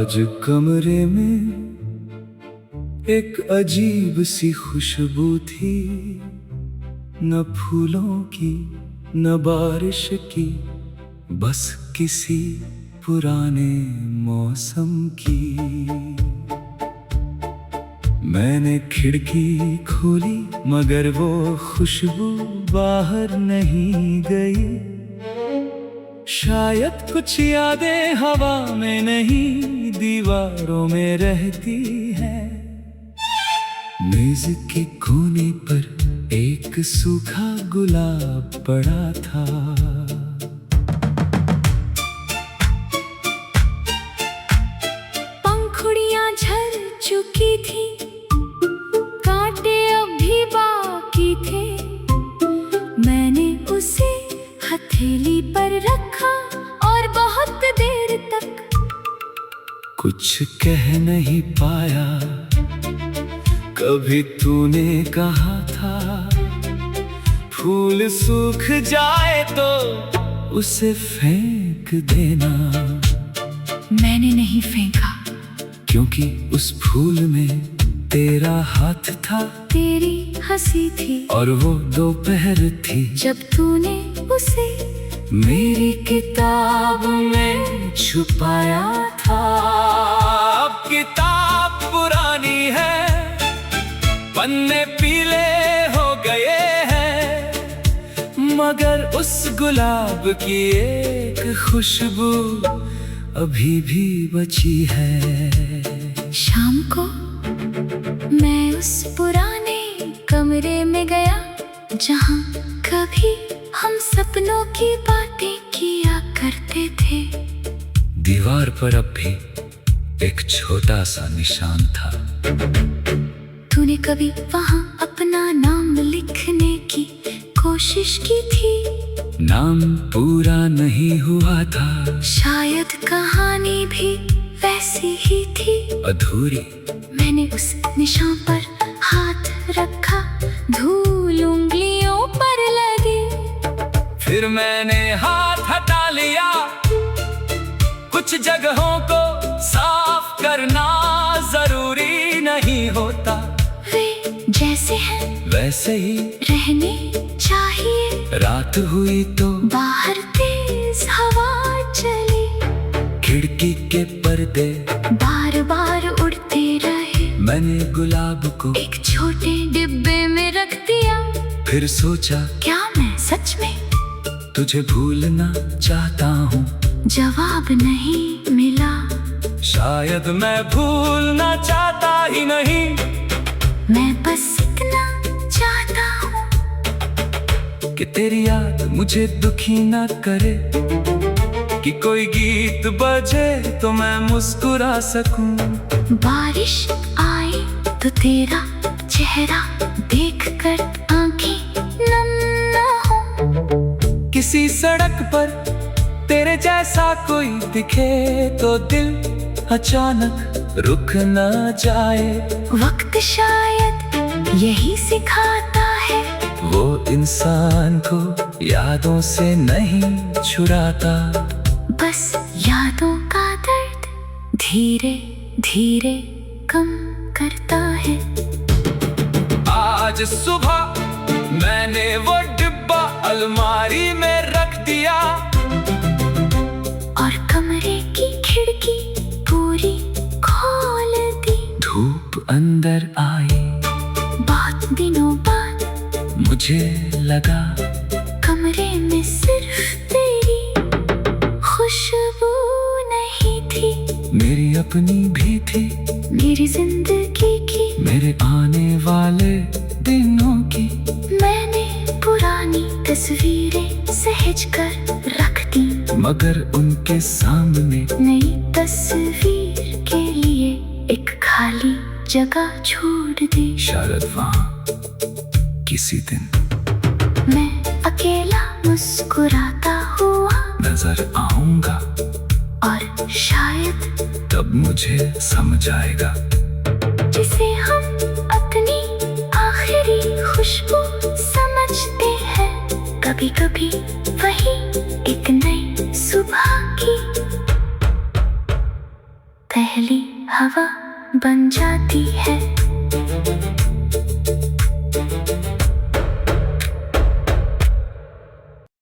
आज कमरे में एक अजीब सी खुशबू थी, न फूलों की न बारिश की, बस किसी पुराने मौसम की। मैंने खिड़की खोली मगर वो खुशबू बाहर नहीं गई। शायद कुछ यादें हवा में नहीं दीवारों में रहती हैं। मेज के कोने पर एक सूखा गुलाब पड़ा था। पंखुड़ियां झड़ चुकी थी, कांटे अभी बाकी थे। मैंने उसे हथेली पर रखा और बहुत देर तक कुछ कह नहीं पाया। कभी तूने कहा था फूल सूख जाए तो उसे फेंक देना। मैंने नहीं फेंका, क्योंकि उस फूल में तेरा हाथ था, तेरी हंसी थी, और वो दोपहर थी जब तूने उसे मेरी किताब में छुपाया था। अब किताब पुरानी है, पन्ने पीले हो गए हैं, मगर उस गुलाब की एक खुशबू अभी भी बची है। शाम को मैं उस पुराने कमरे में गया, जहाँ कभी हम सपनों की बातें किया करते थे। दीवार पर अब भी एक छोटा सा निशान था। तूने कभी वहाँ अपना नाम लिखने की कोशिश की थी। नाम पूरा नहीं हुआ था, शायद कहानी भी वैसी ही थी, अधूरी। मैंने उस निशान पर हाथ रखा, धूल उंगलियों पर लगी। फिर मैंने हाथ हटा लिया। कुछ जगहों को साफ करना जरूरी नहीं होता, वे जैसे हैं वैसे ही रहने चाहिए। रात हुई तो बाहर तेज हवा चली, खिड़की के पर्दे बार बार उड़ते रहे। मैंने गुलाब को एक छोटे डिब्बे में रख दिया। फिर सोचा क्या मैं सच में तुझे भूलना चाहता हूँ। जवाब नहीं मिला। शायद मैं भूलना चाहता ही नहीं, मैं बस इतना चाहता हूँ कि तेरी याद मुझे दुखी ना करे, कि कोई गीत बजे तो मैं मुस्कुरा सकूं। बारिश आए तो तेरा चेहरा देखकर आंखें नम ना हो। किसी सड़क पर तेरे जैसा कोई दिखे तो दिल अचानक रुक ना जाए। वक्त शायद यही सिखाता है, वो इंसान को यादों से नहीं छुड़ाता, बस यादों का दर्द धीरे धीरे कम करता है। आज सुबह मैंने वो डिब्बा अलमारी में रख दिया, और कमरे की खिड़की पूरी खोल दी। धूप अंदर आई, बहुत दिनों बाद मुझे लगा कमरे में सिर्फ तेरी खुशबू नहीं थी, मेरी अपनी भी थी, मेरी जिंदगी की, मेरे आने वाले दिनों की। मैंने पुरानी तस्वीरें सहेज कर रख दी, मगर उनके सामने नई तस्वीर के लिए एक खाली जगह छोड़ दी। शायद वहाँ किसी दिन मैं अकेला मुस्कुराता हुआ नजर आऊंगा, और शायद तब मुझे समझ आएगा जिसे हम अपनी आखिरी खुशबू समझते हैं। कभी कभी वही एक नई सुबह की पहली हवा बन जाती है।